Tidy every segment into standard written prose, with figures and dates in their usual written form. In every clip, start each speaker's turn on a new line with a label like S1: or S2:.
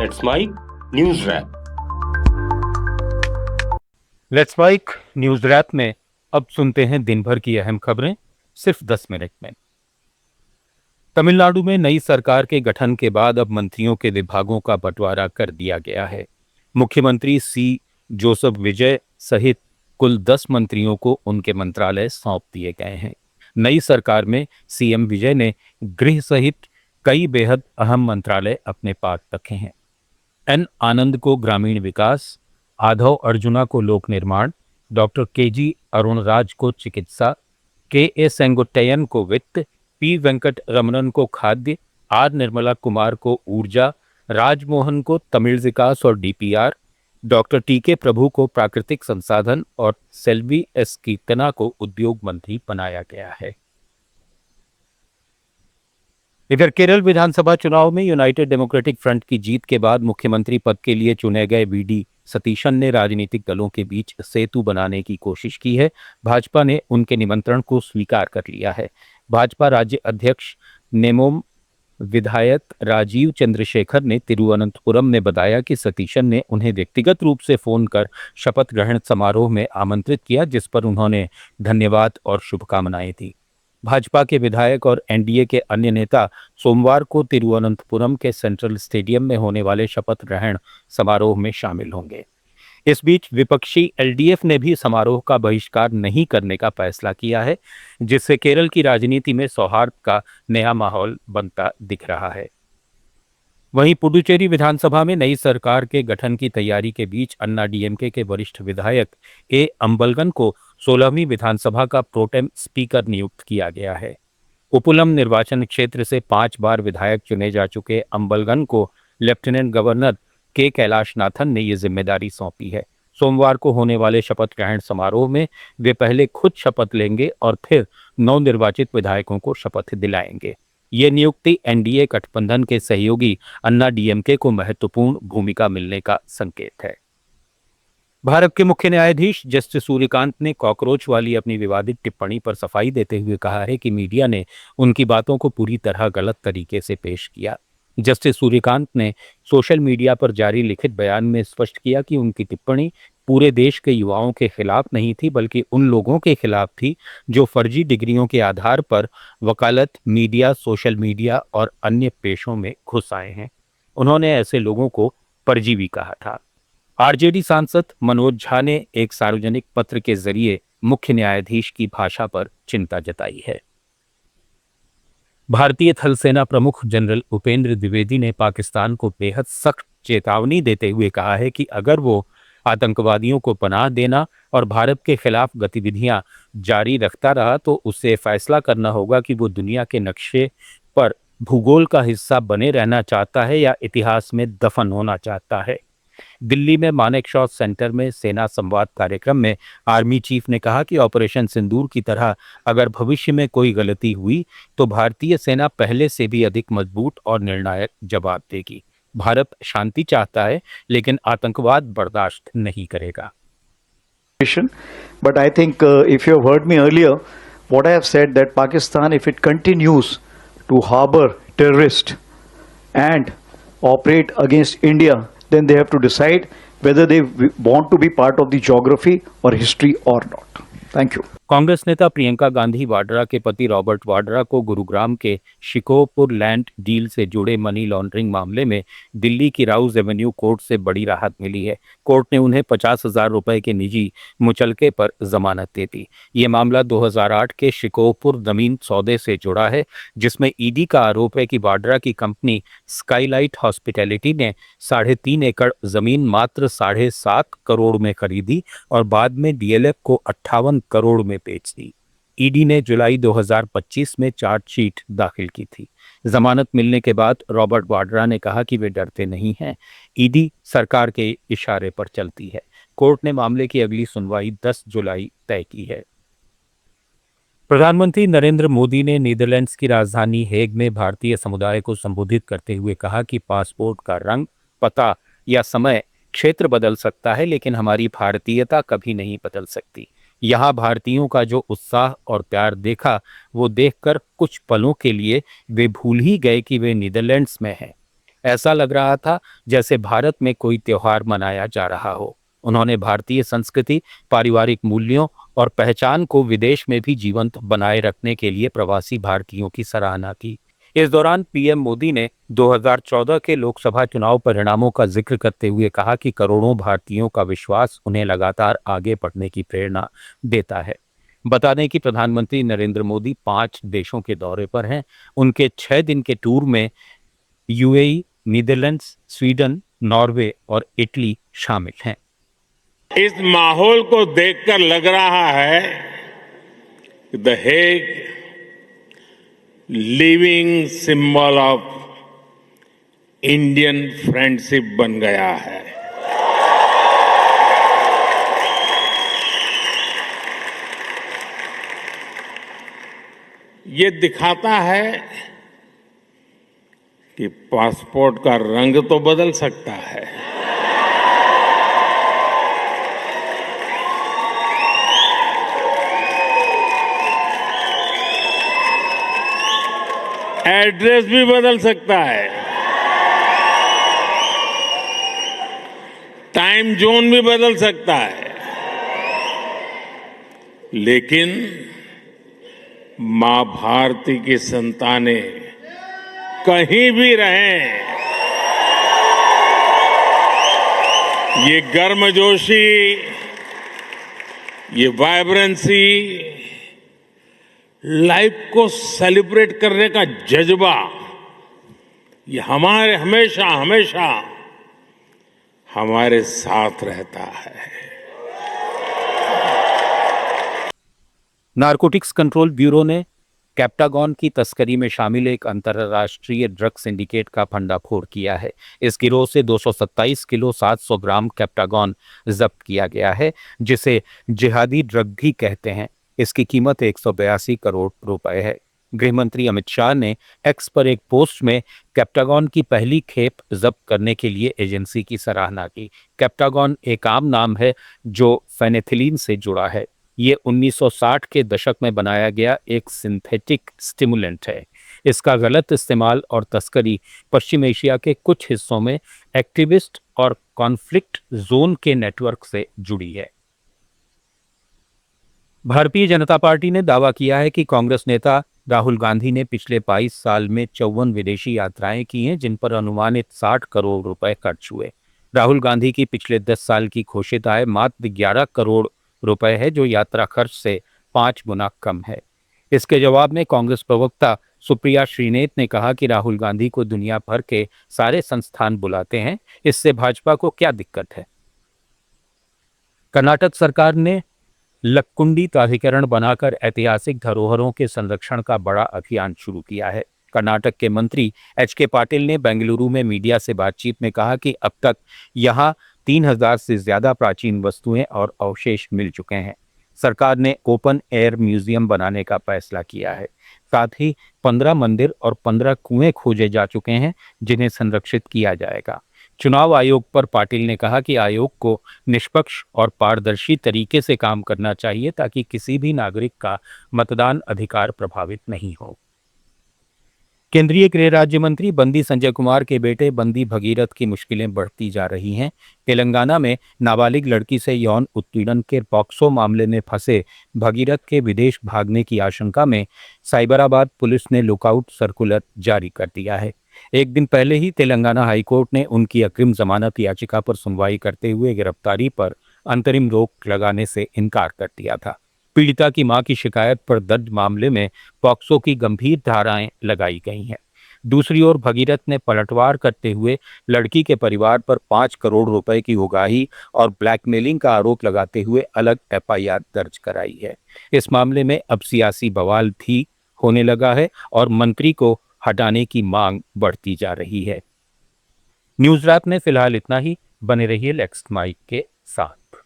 S1: Let's mic news wrap.
S2: Let's mic news wrap में अब सुनते हैं दिन भर की अहम खबरें सिर्फ 10 मिनट में। तमिलनाडु में नई सरकार के गठन के बाद अब मंत्रियों के विभागों का बंटवारा कर दिया गया है। मुख्यमंत्री सी जोसेफ विजय सहित कुल 10 मंत्रियों को उनके मंत्रालय सौंप दिए गए हैं। नई सरकार में सीएम विजय ने गृह सहित कई बेहद अहम मंत्रालय अपने पास रखे हैं। एन आनंद को ग्रामीण विकास, आधव अर्जुना को लोक निर्माण, डॉक्टर केजी अरुणराज को चिकित्सा, के ए सेंगोट्टयन को वित्त, पी वेंकट रमणन को खाद्य, आर निर्मला कुमार को ऊर्जा, राजमोहन को तमिल विकास और डीपीआर, डॉक्टर टी के प्रभु को प्राकृतिक संसाधन और सेल्वी एस कीर्तना को उद्योग मंत्री बनाया गया है। इधर केरल विधानसभा चुनाव में यूनाइटेड डेमोक्रेटिक फ्रंट की जीत के बाद मुख्यमंत्री पद के लिए चुने गए वीडी सतीशन ने राजनीतिक दलों के बीच सेतु बनाने की कोशिश की है। भाजपा ने उनके निमंत्रण को स्वीकार कर लिया है। भाजपा राज्य अध्यक्ष नेमोम विधायक राजीव चंद्रशेखर ने तिरुवनंतपुरम में बताया कि सतीशन ने उन्हें व्यक्तिगत रूप से फोन कर शपथ ग्रहण समारोह में आमंत्रित किया, जिस पर उन्होंने धन्यवाद और शुभकामनाएं दी। भाजपा के विधायक और एनडीए के अन्य नेता सोमवार को तिरुवनंतपुरम के सेंट्रल स्टेडियम में होने वाले शपथ ग्रहण समारोह में शामिल होंगे। इस बीच विपक्षी एलडीएफ ने भी समारोह का बहिष्कार नहीं करने का फैसला किया है, जिससे केरल की राजनीति में सौहार्द का नया माहौल बनता दिख रहा है। वहीं पुडुचेरी विधानसभा में नई सरकार के गठन की तैयारी के बीच अन्ना डीएमके के वरिष्ठ विधायक ए अंबलगन को 16वीं विधानसभा का प्रोटेम स्पीकर नियुक्त किया गया है। उपुलम निर्वाचन क्षेत्र से 5 बार विधायक चुने जा चुके अंबलगन को लेफ्टिनेंट गवर्नर के कैलाशनाथन ने ये जिम्मेदारी सौंपी है। सोमवार को होने वाले शपथ ग्रहण समारोह में वे पहले खुद शपथ लेंगे और फिर नवनिर्वाचित विधायकों को शपथ दिलाएंगे। ये नियुक्ति एनडीए गठबंधन के सहयोगी अन्ना डीएमके को महत्वपूर्ण भूमिका मिलने का संकेत है। भारत के मुख्य न्यायाधीश जस्टिस सूर्यकांत ने कॉकरोच वाली अपनी विवादित टिप्पणी पर सफाई देते हुए कहा है कि मीडिया ने उनकी बातों को पूरी तरह गलत तरीके से पेश किया। जस्टिस सूर्यकांत ने सोशल मीडिया पर जारी लिखित बयान में स्पष्ट किया कि उनकी टिप्पणी पूरे देश के युवाओं के खिलाफ नहीं थी, बल्कि उन लोगों के खिलाफ थी जो फर्जी डिग्रियों के आधार पर वकालत, मीडिया, सोशल मीडिया और अन्य पेशों में घुस आए हैं। उन्होंने ऐसे लोगों को परजीवी कहा था। आरजेडी सांसद मनोज झा ने एक सार्वजनिक पत्र के जरिए मुख्य न्यायाधीश की भाषा पर चिंता जताई है। भारतीय थल सेना प्रमुख जनरल उपेंद्र द्विवेदी ने पाकिस्तान को बेहद सख्त चेतावनी देते हुए कहा है कि अगर वो आतंकवादियों को पनाह देना और भारत के खिलाफ गतिविधियां जारी रखता रहा तो उसे फैसला करना होगा कि वो दुनिया के नक्शे पर भूगोल का हिस्सा बने रहना चाहता है या इतिहास में दफन होना चाहता है। दिल्ली में मानेकशॉ सेंटर में सेना संवाद कार्यक्रम में आर्मी चीफ ने कहा कि ऑपरेशन सिंदूर की तरह अगर भविष्य में कोई गलती हुई तो भारतीय सेना पहले से भी अधिक मजबूत और निर्णायक जवाब देगी। भारत शांति चाहता है, लेकिन आतंकवाद बर्दाश्त नहीं करेगा।
S3: But I think if you have heard me earlier, what I have said that Pakistan, if it continues to harbor terrorists and operate against India, then they have to decide whether they want to be part of the geography or history or not. Thank you.
S2: Congress नेता प्रियंका गांधी वाड्रा के पति Robert Vadra को गुरुग्राम के Shikohpur land deal से जुड़े money laundering मामले में दिल्ली की राउज एवेन्यू कोर्ट से बड़ी राहत मिली है। कोर्ट ने उन्हें 50,000 रुपए के निजी मुचलके पर जमानत दे दी। ये मामला 2008 के शिकोहपुर जमीन सौदे से जुड़ा है, जिसमें ईडी का आरोप है कि वाड्रा की कंपनी स्काईलाइट हॉस्पिटैलिटी ने 3.5 एकड़ जमीन मात्र 7.5 करोड़ में खरीदी और बाद में डीएलएफ को 58 करोड़ में बेच दी। ईडी ने जुलाई 2025 में चार्जशीट दाखिल की थी। जमानत मिलने के बाद रॉबर्ट वाड्रा ने कहा कि वे डरते नहीं हैं, ईडी सरकार के इशारे पर चलती है। कोर्ट ने मामले की अगली सुनवाई 10 जुलाई तय की है। प्रधानमंत्री नरेंद्र मोदी ने नीदरलैंड्स की राजधानी हेग में भारतीय समुदाय को संबोधित करते हुए कहा कि पासपोर्ट का रंग, पता या समय क्षेत्र बदल सकता है, लेकिन हमारी भारतीयता कभी नहीं बदल सकती। यहाँ भारतीयों का जो उत्साह और प्यार देखा, वो देखकर कुछ पलों के लिए वे भूल ही गए कि वे नीदरलैंड्स में हैं। ऐसा लग रहा था जैसे भारत में कोई त्योहार मनाया जा रहा हो। उन्होंने भारतीय संस्कृति, पारिवारिक मूल्यों और पहचान को विदेश में भी जीवंत बनाए रखने के लिए प्रवासी भारतीयों की सराहना की। इस दौरान पीएम मोदी ने 2014 के लोकसभा चुनाव परिणामों का जिक्र करते हुए कहा कि करोड़ों भारतीयों का विश्वास उन्हें लगातार आगे बढ़ने की प्रेरणा देता है। बता दें कि प्रधानमंत्री नरेंद्र मोदी 5 देशों के दौरे पर हैं। उनके 6 दिन के टूर में यूएई, नीदरलैंड्स, स्वीडन, नॉर्वे और इटली शामिल हैं।
S4: इस माहौल को देखकर लग रहा है कि the Hague living symbol of Indian friendship बन गया है। ये दिखाता है कि पासपोर्ट का रंग तो बदल सकता है, एड्रेस भी बदल सकता है, टाइम जोन भी बदल सकता है, लेकिन मां भारती की संतानें कहीं भी रहें, ये गर्मजोशी, ये वाइब्रेंसी, लाइफ को सेलिब्रेट करने का जज्बा, ये हमारे हमेशा हमेशा हमारे साथ रहता है।
S2: नारकोटिक्स कंट्रोल ब्यूरो ने कैप्टागॉन की तस्करी में शामिल एक अंतर्राष्ट्रीय ड्रग सिंडिकेट का भंडाफोड़ किया है। इस गिरोह से 227 किलो 700 ग्राम कैप्टागॉन जब्त किया गया है, जिसे जिहादी ड्रग भी कहते हैं। इसकी कीमत 182 करोड़ रुपए है। गृहमंत्री अमित शाह ने एक्स पर एक पोस्ट में कैप्टागॉन की पहली खेप जब्त करने के लिए एजेंसी की सराहना की। कैप्टागॉन एक आम नाम है जो फेनेथिलीन से जुड़ा है। ये 1960 के दशक में बनाया गया एक सिंथेटिक स्टिमुलेंट है। इसका गलत इस्तेमाल और तस्करी पश्चिम एशिया के कुछ हिस्सों में एक्टिविस्ट और कॉन्फ्लिक्ट जोन के नेटवर्क से जुड़ी है। भारतीय जनता पार्टी ने दावा किया है कि कांग्रेस नेता राहुल गांधी ने पिछले 22 साल में 54 विदेशी यात्राएं की हैं, जिन पर अनुमानित 60 करोड़ रुपए खर्च हुए। राहुल गांधी की पिछले 10 साल की घोषित आय मात्र 11 करोड़ रुपए है, जो यात्रा खर्च से 5 गुना कम है। इसके जवाब में कांग्रेस प्रवक्ता सुप्रिया श्रीनेत ने कहा कि राहुल गांधी को दुनिया भर के सारे संस्थान बुलाते हैं, इससे भाजपा को क्या दिक्कत है। कर्नाटक सरकार ने लक्कुंडी प्राधिकरण बनाकर ऐतिहासिक धरोहरों के संरक्षण का बड़ा अभियान शुरू किया है। कर्नाटक के मंत्री एच.के. पाटिल ने बेंगलुरु में मीडिया से बातचीत में कहा कि अब तक यहां 3000 से ज्यादा प्राचीन वस्तुएं और अवशेष मिल चुके हैं। सरकार ने ओपन एयर म्यूजियम बनाने का फैसला किया है। साथ ही 15 मंदिर और 15 कुएं खोजे जा चुके हैं, जिन्हें संरक्षित किया जाएगा। चुनाव आयोग पर पाटिल ने कहा कि आयोग को निष्पक्ष और पारदर्शी तरीके से काम करना चाहिए ताकि किसी भी नागरिक का मतदान अधिकार प्रभावित नहीं हो। केंद्रीय गृह राज्य मंत्री बंदी संजय कुमार के बेटे बंदी भगीरथ की मुश्किलें बढ़ती जा रही हैं। तेलंगाना में नाबालिग लड़की से यौन उत्पीड़न के पॉक्सो मामले में फंसे भगीरथ के विदेश भागने की आशंका में साइबराबाद पुलिस ने लुकआउट सर्कुलर जारी कर दिया है। एक दिन पहले ही तेलंगाना हाईकोर्ट ने उनकी अग्रिम जमानत याचिका पर सुनवाई करते हुए गिरफ्तारी पर अंतरिम रोक लगाने से इनकार कर दिया था। पीड़िता की मां की शिकायत पर दर्ज मामले में पॉक्सो की गंभीर धाराएं लगाई गई हैं। दूसरी ओर भगीरथ ने पलटवार करते हुए लड़की के परिवार पर 5 करोड़ रुपए की उगाही और ब्लैकमेलिंग का आरोप लगाते हुए अलग एफआईआर दर्ज कराई है। इस मामले में अब सियासी बवाल भी होने लगा है और मंत्री को हटाने की मांग बढ़ती जा रही है। न्यूज रैप में फिलहाल इतना ही। बने रहिए लेट्स माइक के साथ।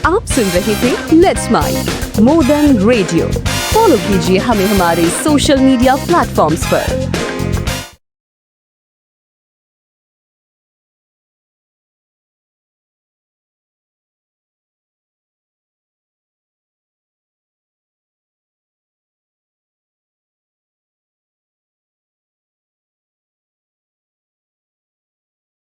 S5: आप सुन रहे थे let's mic more than radio. Follow कीजिए हमें हमारे सोशल मीडिया प्लेटफॉर्म्स पर।